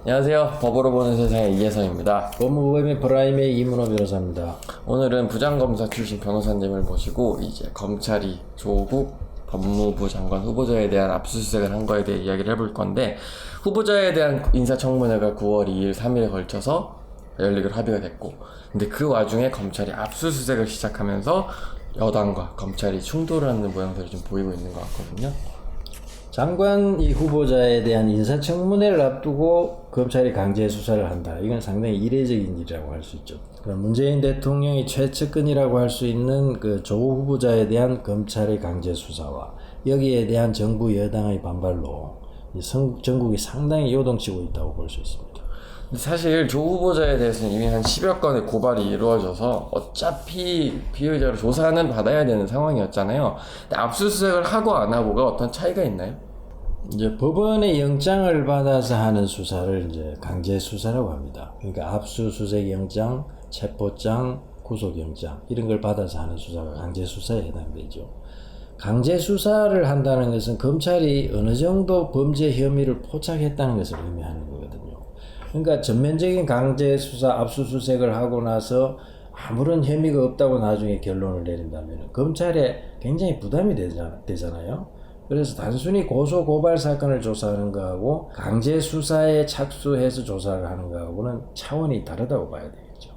안녕하세요. 법으로 보는 세상의 이혜성입니다. 법무법인 프라임의 이문호 변호사입니다. 오늘은 부장검사 출신 변호사님을 모시고 이제 검찰이 조국 법무부 장관 후보자에 대한 압수수색을 한 거에 대해 이야기를 해볼 건데, 후보자에 대한 인사청문회가 9월 2일, 3일에 걸쳐서 열리기로 합의가 됐고, 근데 그 와중에 검찰이 압수수색을 시작하면서 여당과 검찰이 충돌하는 모양새를 좀 보이고 있는 것 같거든요. 장관 이 후보자에 대한 인사청문회를 앞두고 검찰이 강제 수사를 한다. 이건 상당히 이례적인 일이라고 할 수 있죠. 문재인 대통령이 최측근이라고 할 수 있는 그 조국 후보자에 대한 검찰의 강제 수사와 여기에 대한 정부 여당의 반발로 전국이 상당히 요동치고 있다고 볼 수 있습니다. 사실 조 후보자에 대해서는 이미 한 10여 건의 고발이 이루어져서 어차피 피의자로 조사는 받아야 되는 상황이었잖아요. 근데 압수수색을 하고 안 하고가 어떤 차이가 있나요? 이제 법원의 영장을 받아서 하는 수사를 이제 강제 수사라고 합니다. 그러니까 압수수색 영장, 체포장, 구속영장 이런 걸 받아서 하는 수사가 강제 수사에 해당되죠. 강제 수사를 한다는 것은 검찰이 어느 정도 범죄 혐의를 포착했다는 것을 의미하는 거거든요. 그러니까 전면적인 강제 수사, 압수수색을 하고 나서 아무런 혐의가 없다고 나중에 결론을 내린다면 검찰에 굉장히 부담이 되잖아요. 그래서 단순히 고소 고발 사건을 조사하는 거하고 강제 수사에 착수해서 조사를 하는 거하고는 차원이 다르다고 봐야 되겠죠.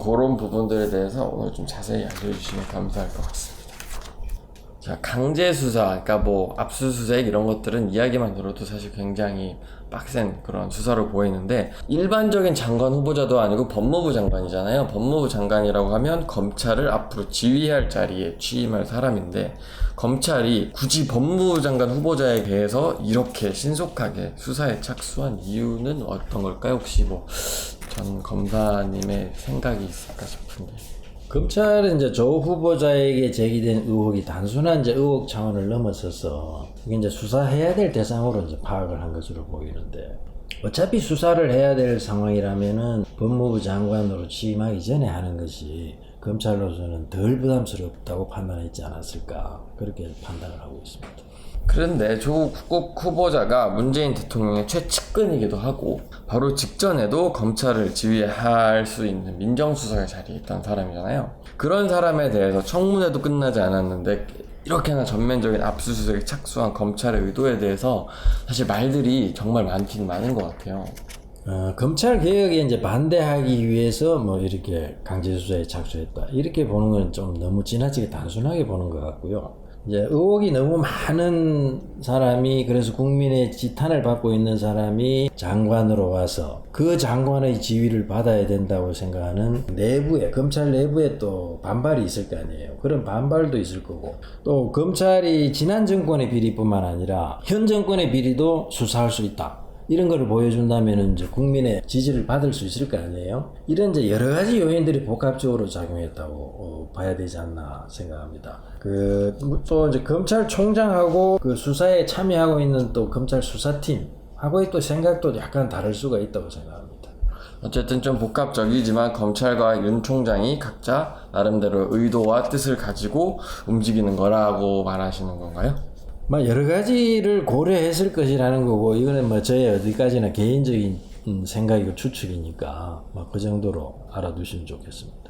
그런 부분들에 대해서 오늘 좀 자세히 알려주시면 감사할 것 같습니다. 자, 강제 수사, 그러니까 뭐 압수수색 이런 것들은 이야기만 들어도 사실 굉장히 빡센 그런 수사로 보이는데, 일반적인 장관 후보자도 아니고 법무부 장관이잖아요. 법무부 장관이라고 하면 검찰을 앞으로 지휘할 자리에 취임할 사람인데, 검찰이 굳이 법무부 장관 후보자에 대해서 이렇게 신속하게 수사에 착수한 이유는 어떤 걸까요? 혹시 뭐 전 검사님의 생각이 있을까 싶은데. 검찰은 이제 조 후보자에게 제기된 의혹이 단순한 이제 의혹 차원을 넘어서서 이게 이제 수사해야 될 대상으로 이제 파악을 한 것으로 보이는데, 어차피 수사를 해야 될 상황이라면은 법무부 장관으로 취임하기 전에 하는 것이 검찰로서는 덜 부담스럽다고 판단했지 않았을까, 그렇게 판단을 하고 있습니다. 그런데 조국 후보자가 문재인 대통령의 최측근이기도 하고, 바로 직전에도 검찰을 지휘할 수 있는 민정수석의 자리에 있던 사람이잖아요. 그런 사람에 대해서 청문회도 끝나지 않았는데 이렇게나 전면적인 압수수색에 착수한 검찰의 의도에 대해서 사실 말들이 정말 많긴 많은 것 같아요. 검찰 개혁에 이제 반대하기 위해서 뭐 이렇게 강제 수사에 착수했다, 이렇게 보는 건 좀 너무 지나치게 단순하게 보는 것 같고요. 이제 의혹이 너무 많은 사람이, 그래서 국민의 지탄을 받고 있는 사람이 장관으로 와서 그 장관의 지위를 받아야 된다고 생각하는 내부에, 검찰 내부에 또 반발이 있을 거 아니에요. 그런 반발도 있을 거고, 또 검찰이 지난 정권의 비리뿐만 아니라 현 정권의 비리도 수사할 수 있다, 이런 거를 보여준다면 이제 국민의 지지를 받을 수 있을 거 아니에요. 이런 이제 여러 가지 요인들이 복합적으로 작용했다고 봐야 되지 않나 생각합니다. 또 이제 검찰총장하고 그 수사에 참여하고 있는 또 검찰 수사팀하고의 또 생각도 약간 다를 수가 있다고 생각합니다. 어쨌든 좀 복합적이지만 검찰과 윤 총장이 각자 나름대로 의도와 뜻을 가지고 움직이는 거라고 말하시는 건가요? 여러 가지를 고려했을 것이라는 거고, 이거는 뭐 저의 어디까지나 개인적인 생각이고 추측이니까 그 정도로 알아두시면 좋겠습니다.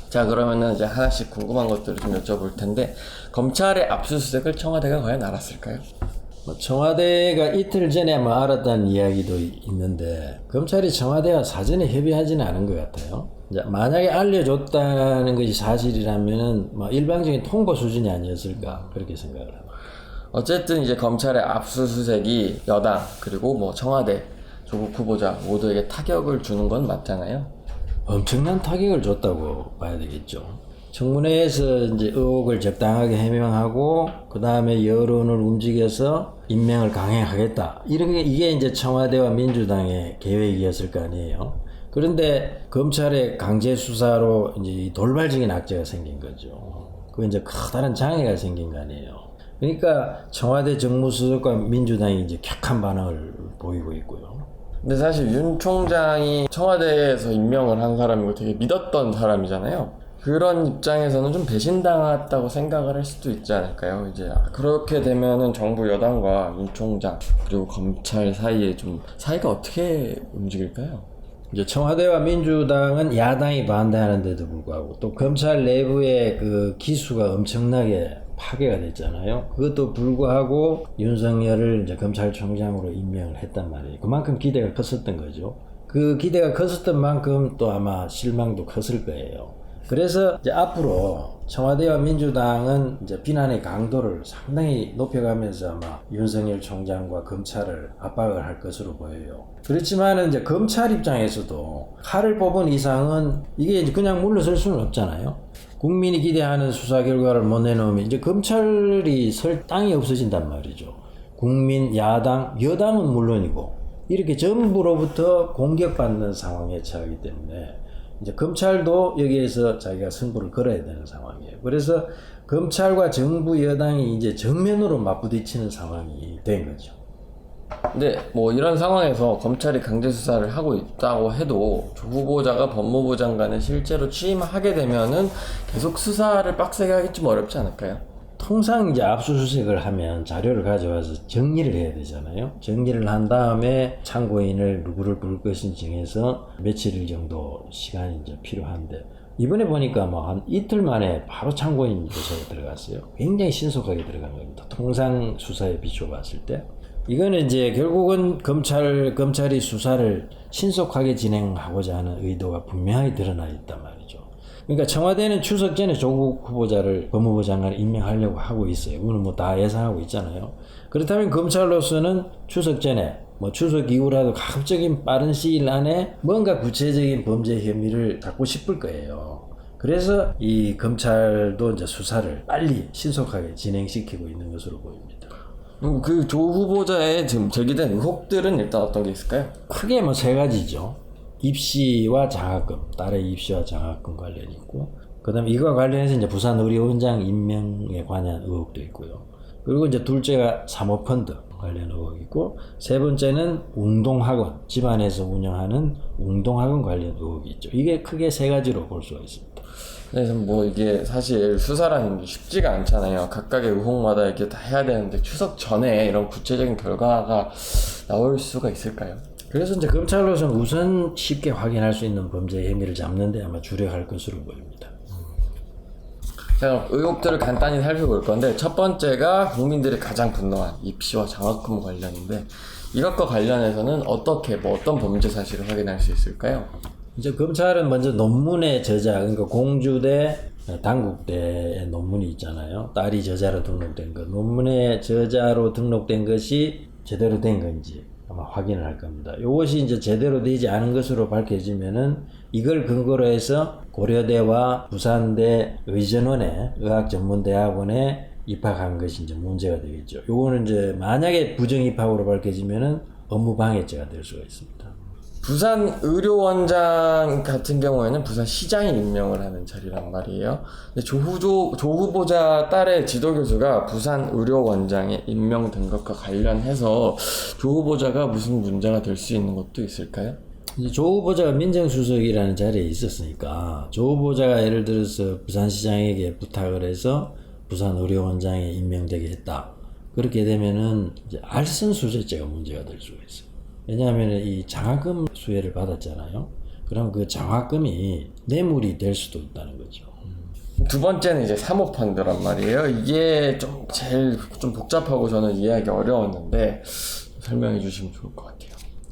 자, 그러면은 이제 하나씩 궁금한 것들을 좀 여쭤볼 텐데, 검찰의 압수수색을 청와대가 과연 알았을까요? 청와대가 이틀 전에 알았다는 이야기도 있는데, 검찰이 청와대와 사전에 협의하지는 않은 것 같아요. 이제 만약에 알려줬다는 것이 사실이라면은 일방적인 통보 수준이 아니었을까, 그렇게 생각을 합니다. 어쨌든 이제 검찰의 압수수색이 여당 그리고 뭐 청와대, 조국 후보자 모두에게 타격을 주는 건 맞잖아요. 엄청난 타격을 줬다고 봐야 되겠죠. 청문회에서 이제 의혹을 적당하게 해명하고, 그 다음에 여론을 움직여서 임명을 강행하겠다, 이게 이제 청와대와 민주당의 계획이었을 거 아니에요. 그런데 검찰의 강제 수사로 이제 돌발적인 악재가 생긴 거죠. 그 이제 커다란 장애가 생긴 거 아니에요. 그러니까 청와대 정무수석과 민주당이 이제 격한 반응을 보이고 있고요. 근데 사실 윤 총장이 청와대에서 임명을 한 사람이고 되게 믿었던 사람이잖아요. 그런 입장에서는 좀 배신당했다고 생각을 할 수도 있지 않을까요? 이제 그렇게 되면은 정부 여당과 윤 총장 그리고 검찰 사이에 좀 사이가 어떻게 움직일까요? 이제 청와대와 민주당은 야당이 반대하는데도 불구하고 또 검찰 내부의 그 기수가 엄청나게 파괴가 됐잖아요. 그것도 불구하고 윤석열을 이제 검찰총장으로 임명을 했단 말이에요. 그만큼 기대가 컸었던 거죠. 그 기대가 컸었던 만큼 또 아마 실망도 컸을 거예요. 그래서 이제 앞으로 청와대와 민주당은 이제 비난의 강도를 상당히 높여가면서 아마 윤석열 총장과 검찰을 압박을 할 것으로 보여요. 그렇지만 이제 검찰 입장에서도 칼을 뽑은 이상은 이게 이제 그냥 물러설 수는 없잖아요. 국민이 기대하는 수사 결과를 못 내놓으면 이제 검찰이 설 땅이 없어진단 말이죠. 국민, 야당, 여당은 물론이고 이렇게 정부로부터 공격받는 상황에 처하기 때문에 이제 검찰도 여기에서 자기가 승부를 걸어야 되는 상황이에요. 그래서 검찰과 정부 여당이 이제 정면으로 맞부딪히는 상황이 된 거죠. 근데 뭐 이런 상황에서 검찰이 강제 수사를 하고 있다고 해도 조 후보자가 법무부 장관을 실제로 취임하게 되면은 계속 수사를 빡세게 하기 좀 어렵지 않을까요? 통상 이제 압수수색을 하면 자료를 가져와서 정리를 해야 되잖아요. 정리를 한 다음에 참고인을 누구를 부를 것인지 정해서 며칠 정도 시간이 이제 필요한데 이번에 보니까 뭐 한 이틀 만에 바로 참고인 조사가 들어갔어요. 굉장히 신속하게 들어간 겁니다. 통상 수사에 비춰봤을 때. 이거는 이제 결국은 검찰이 수사를 신속하게 진행하고자 하는 의도가 분명히 드러나 있단 말이죠. 그러니까 청와대는 추석 전에 조국 후보자를 법무부 장관을 임명하려고 하고 있어요. 그거는 뭐 다 예상하고 있잖아요. 그렇다면 검찰로서는 추석 전에 뭐 추석 이후라도 가급적인 빠른 시일 안에 뭔가 구체적인 범죄 혐의를 갖고 싶을 거예요. 그래서 이 검찰도 이제 수사를 빨리 신속하게 진행시키고 있는 것으로 보입니다. 그 조 후보자의 지금 제기된 의혹들은 일단 어떤 게 있을까요? 크게 뭐 세 가지죠. 입시와 장학금, 딸의 입시와 장학금 관련이 있고, 그 다음에 이거와 관련해서 이제 부산의료원장 임명에 관한 의혹도 있고요. 그리고 이제 둘째가 사모펀드 관련 의혹이 있고, 세 번째는 웅동학원, 집안에서 운영하는 웅동학원 관련 의혹이 있죠. 이게 크게 세 가지로 볼 수가 있습니다. 그래서 뭐 이게 사실 수사라는 게 쉽지가 않잖아요. 각각의 의혹마다 이렇게 다 해야 되는데 추석 전에 이런 구체적인 결과가 나올 수가 있을까요? 그래서 이제 검찰로서는 우선 쉽게 확인할 수 있는 범죄 혐의를 잡는 데 아마 주력할 것으로 보입니다. 자, 의혹들을 간단히 살펴볼 건데 첫 번째가 국민들이 가장 분노한 입시와 장학금 관련인데 이것과 관련해서는 어떻게 어떤 범죄 사실을 확인할 수 있을까요? 이제 검찰은 먼저 논문의 저자, 그러니까 공주대, 단국대의 논문이 있잖아요. 딸이 저자로 등록된 것. 논문의 저자로 등록된 것이 제대로 된 건지 아마 확인을 할 겁니다. 이것이 이제 제대로 되지 않은 것으로 밝혀지면은 이걸 근거로 해서 고려대와 부산대 의전원의 의학전문대학원에 입학한 것이 이제 문제가 되겠죠. 요거는 이제 만약에 부정입학으로 밝혀지면은 업무방해죄가 될 수가 있습니다. 부산 의료원장 같은 경우에는 부산시장이 임명을 하는 자리란 말이에요. 근데 조 후보자 딸의 지도교수가 부산 의료원장에 임명된 것과 관련해서 조 후보자가 무슨 문제가 될 수 있는 것도 있을까요? 이제 조 후보자가 민정수석이라는 자리에 있었으니까 조 후보자가 예를 들어서 부산시장에게 부탁을 해서 부산 의료원장에 임명되게 했다. 그렇게 되면은 이제 알선수재죄가 문제가 될 수가 있어요. 왜냐하면 이 장학금 수혜를 받았잖아요. 그럼 그 장학금이 뇌물이 될 수도 있다는 거죠. 두 번째는 이제 사모펀드란 말이에요. 이게 제일 복잡하고 저는 이해하기 어려웠는데 설명해 주시면 좋을 것 같아요.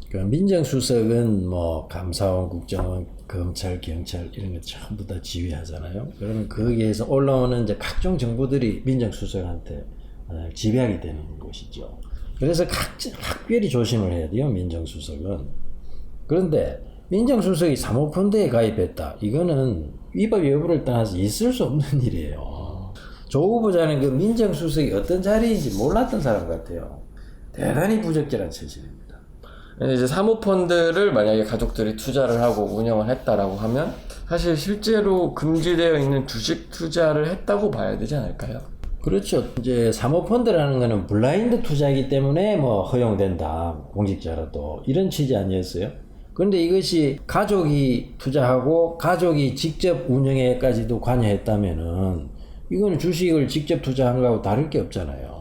그러니까 민정수석은 뭐 감사원, 국정원, 검찰, 경찰 이런 거 전부 다 지휘하잖아요. 그러면 거기에서 올라오는 이제 각종 정보들이 민정수석한테 지배하게 되는 것이죠. 그래서 각별히 조심을 해야 돼요, 민정수석은. 그런데 민정수석이 사모펀드에 가입했다. 이거는 위법 여부를 떠나서 있을 수 없는 일이에요. 조 후보자는 그 민정수석이 어떤 자리인지 몰랐던 사람 같아요. 대단히 부적절한 처신입니다. 이제 사모펀드를 만약에 가족들이 투자를 하고 운영을 했다라고 하면 사실 실제로 금지되어 있는 주식 투자를 했다고 봐야 되지 않을까요? 그렇죠. 이제 사모펀드라는 거는 블라인드 투자이기 때문에 뭐 허용된다. 공직자라도 이런 취지 아니었어요? 그런데 이것이 가족이 투자하고 가족이 직접 운영에까지도 관여했다면은 이거는 주식을 직접 투자한 거하고 다를 게 없잖아요.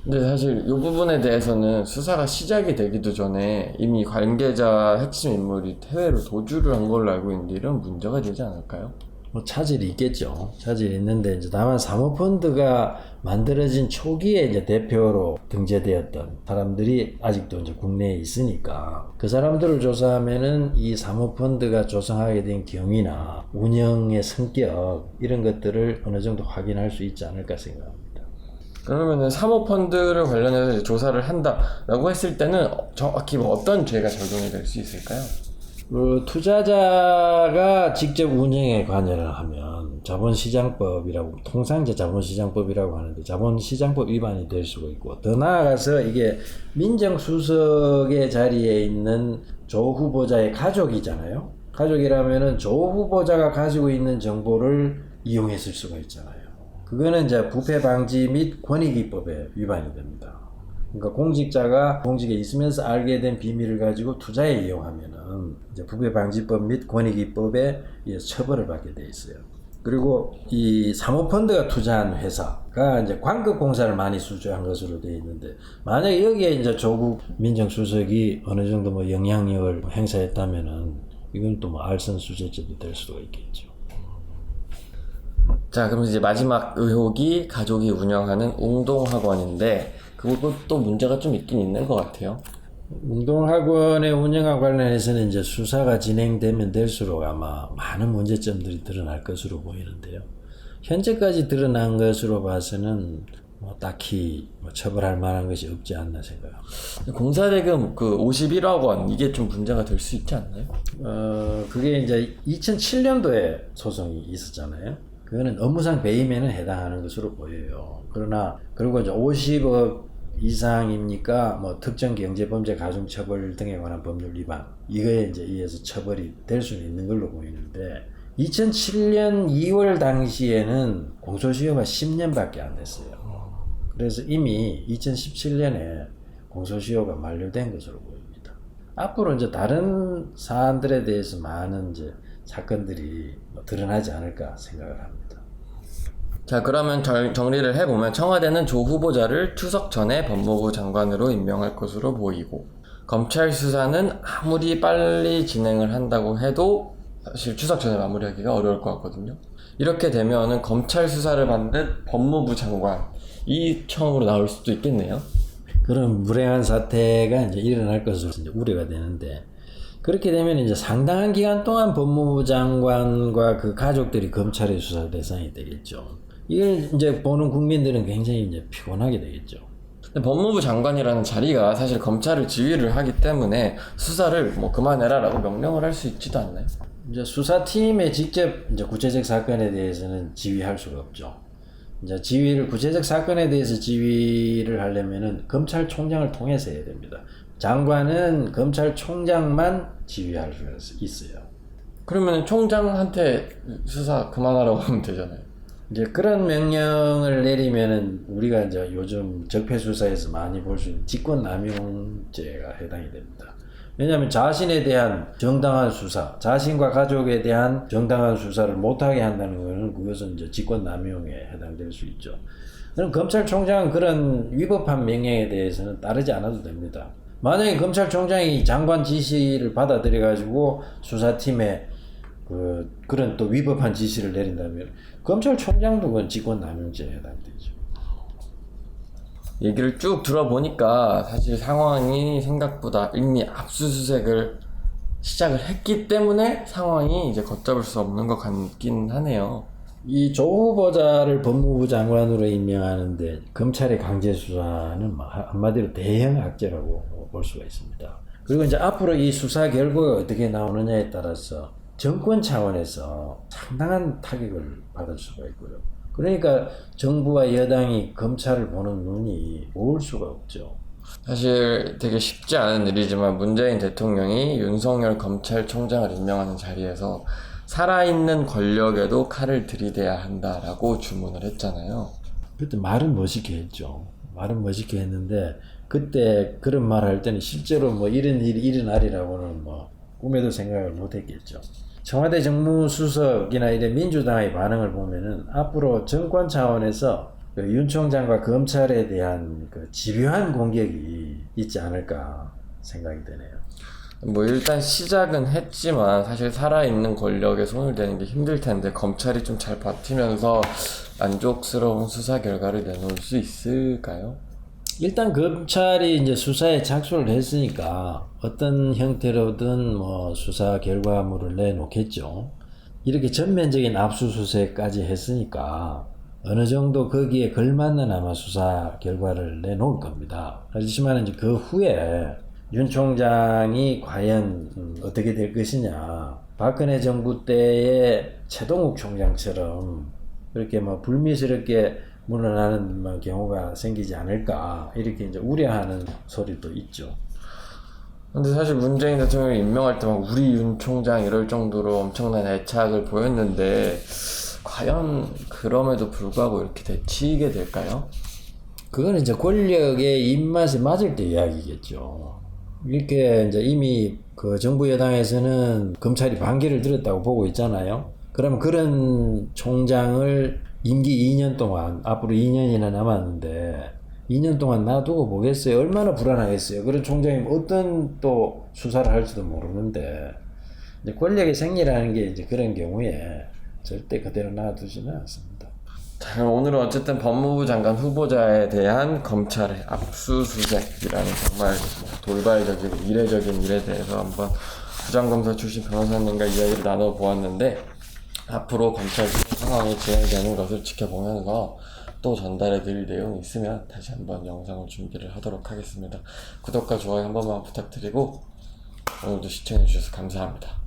근데 사실 이 부분에 대해서는 수사가 시작이 되기도 전에 이미 관계자 핵심 인물이 해외로 도주를 한 걸로 알고 있는데 이런 문제가 되지 않을까요? 뭐 차질이 있겠죠. 차질이 있는데 이제 다만 사모펀드가 만들어진 초기에 이제 대표로 등재되었던 사람들이 아직도 이제 국내에 있으니까 그 사람들을 조사하면은 이 사모펀드가 조성하게 된 경위나 운영의 성격 이런 것들을 어느 정도 확인할 수 있지 않을까 생각합니다. 그러면은 사모펀드를 관련해서 이제 조사를 한다라고 했을 때는 정확히 뭐 어떤 죄가 적용이 될 수 있을까요? 투자자가 직접 운영에 관여를 하면 자본시장법이라고 통상 이제 자본시장법이라고 하는데 자본시장법 위반이 될 수가 있고 더 나아가서 이게 민정수석의 자리에 있는 조 후보자의 가족이잖아요. 가족이라면은 조 후보자가 가지고 있는 정보를 이용했을 수가 있잖아요. 그거는 이제 부패 방지 및 권익위법에 위반이 됩니다. 그러니까 공직자가 공직에 있으면서 알게 된 비밀을 가지고 투자에 이용하면은 이제 부패방지법 및 권익위법에 의해서 처벌을 받게 돼 있어요. 그리고 이 사모펀드가 투자한 회사가 이제 광급공사를 많이 수주한 것으로 되어 있는데 만약에 여기에 이제 조국 민정수석이 어느 정도 뭐 영향력을 행사했다면은 이건 또 뭐 알선수재죄도 될 수도 있겠죠. 자, 그럼 이제 마지막 의혹이 가족이 운영하는 웅동학원인데 그것도 문제가 좀 있긴 있는 것 같아요. 운동학원의 운영과 관련해서는 이제 수사가 진행되면 될수록 아마 많은 문제점들이 드러날 것으로 보이는데요. 현재까지 드러난 것으로 봐서는 뭐 딱히 뭐 처벌할 만한 것이 없지 않나 생각합니다. 공사대금 그 51억 원 이게 좀 문제가 될 수 있지 않나요? 그게 이제 2007년도에 소송이 있었잖아요. 그거는 업무상 배임에는 해당하는 것으로 보여요. 그러나 그리고 이제 50억 이상입니까? 뭐 특정 경제범죄 가중처벌 등에 관한 법률 위반 이거에 이제 의해서 처벌이 될 수는 있는 걸로 보이는데 2007년 2월 당시에는 공소시효가 10년밖에 안 됐어요. 그래서 이미 2017년에 공소시효가 만료된 것으로 보입니다. 앞으로 이제 다른 사안들에 대해서 많은 이제 사건들이 드러나지 않을까 생각을 합니다. 자, 그러면 정리를 해보면 청와대는 조 후보자를 추석 전에 법무부 장관으로 임명할 것으로 보이고 검찰 수사는 아무리 빨리 진행을 한다고 해도 사실 추석 전에 마무리하기가 어려울 것 같거든요. 이렇게 되면은 검찰 수사를 받는 법무부 장관이 처음으로 나올 수도 있겠네요. 그런 불행한 사태가 이제 일어날 것으로 이제 우려가 되는데 그렇게 되면 이제 상당한 기간 동안 법무부 장관과 그 가족들이 검찰의 수사 대상이 되겠죠. 이걸 이제 보는 국민들은 굉장히 이제 피곤하게 되겠죠. 근데 법무부 장관이라는 자리가 사실 검찰을 지휘를 하기 때문에 수사를 뭐 그만해라라고 명령을 할 수 있지도 않나요? 이제 수사팀에 직접 이제 구체적 사건에 대해서는 지휘할 수가 없죠. 이제 구체적 사건에 대해서 지휘를 하려면은 검찰총장을 통해서 해야 됩니다. 장관은 검찰총장만 지휘할 수 있어요. 그러면 총장한테 수사 그만하라고 하면 되잖아요. 이제 그런 명령을 내리면은 우리가 이제 요즘 적폐수사에서 많이 볼 수 있는 직권남용죄가 해당이 됩니다. 왜냐하면 자신에 대한 정당한 수사, 자신과 가족에 대한 정당한 수사를 못하게 한다는 것은 그것은 이제 직권남용에 해당될 수 있죠. 그럼 검찰총장은 그런 위법한 명령에 대해서는 따르지 않아도 됩니다. 만약에 검찰총장이 장관 지시를 받아들여가지고 수사팀에 그런 또 위법한 지시를 내린다면 검찰총장도 그건 직권남용죄에 해당되죠. 얘기를 쭉 들어보니까 사실 상황이 생각보다 이미 압수수색을 시작을 했기 때문에 상황이 이제 걷잡을 수 없는 것 같긴 하네요. 이 조 후보자를 법무부 장관으로 임명하는데 검찰의 강제 수사는 한마디로 대형 악재라고 볼 수가 있습니다. 그리고 이제 앞으로 이 수사 결과가 어떻게 나오느냐에 따라서 정권 차원에서 상당한 타격을 받을 수가 있고요. 그러니까 정부와 여당이 검찰을 보는 눈이 올 수가 없죠. 사실 되게 쉽지 않은 일이지만 문재인 대통령이 윤석열 검찰총장을 임명하는 자리에서 살아있는 권력에도 칼을 들이대야 한다라고 주문을 했잖아요. 그때 말은 멋있게 했죠. 말은 멋있게 했는데 그때 그런 말 할 때는 실제로 뭐 이런 일이 일어나리라고는 뭐 꿈에도 생각을 못했겠죠. 청와대 정무수석이나 이래 민주당의 반응을 보면은 앞으로 정권 차원에서 윤 총장과 검찰에 대한 그 집요한 공격이 있지 않을까 생각이 드네요. 뭐 일단 시작은 했지만 사실 살아있는 권력에 손을 대는 게 힘들 텐데 검찰이 좀 잘 버티면서 만족스러운 수사 결과를 내놓을 수 있을까요? 일단 검찰이 이제 수사에 착수를 했으니까 어떤 형태로든 뭐 수사 결과물을 내놓겠죠. 이렇게 전면적인 압수수색까지 했으니까 어느 정도 거기에 걸맞는 아마 수사 결과를 내놓을 겁니다. 하지만 이제 그 후에 윤 총장이 과연 어떻게 될 것이냐. 박근혜 정부 때의 최동욱 총장처럼 그렇게 뭐 불미스럽게 물러나는 뭐 경우가 생기지 않을까 이렇게 이제 우려하는 소리도 있죠. 근데 사실 문재인 대통령이 임명할 때만 우리 윤 총장 이럴 정도로 엄청난 애착을 보였는데 과연 그럼에도 불구하고 이렇게 되치게 될까요? 그거는 이제 권력의 입맛에 맞을 때 이야기겠죠. 이렇게 이제 이미 그 정부 여당에서는 검찰이 반기를 들었다고 보고 있잖아요. 그러면 그런 총장을 임기 2년 동안, 앞으로 2년이나 남았는데 2년 동안 놔두고 보겠어요? 얼마나 불안하겠어요? 그런 총장이 어떤 또 수사를 할지도 모르는데 이제 권력의 생리라는 게 이제 그런 경우에 절대 그대로 놔두지는 않습니다. 자, 그럼 오늘은 어쨌든 법무부 장관 후보자에 대한 검찰의 압수수색이라는 정말 돌발적이고 이례적인 일에 대해서 한번 부장검사 출신 변호사님과 이야기를 나눠보았는데 앞으로 검찰 수사 상황이 진행되는 것을 지켜보면서 또 전달해드릴 내용이 있으면 다시 한번 영상을 준비를 하도록 하겠습니다. 구독과 좋아요 한 번만 부탁드리고 오늘도 시청해주셔서 감사합니다.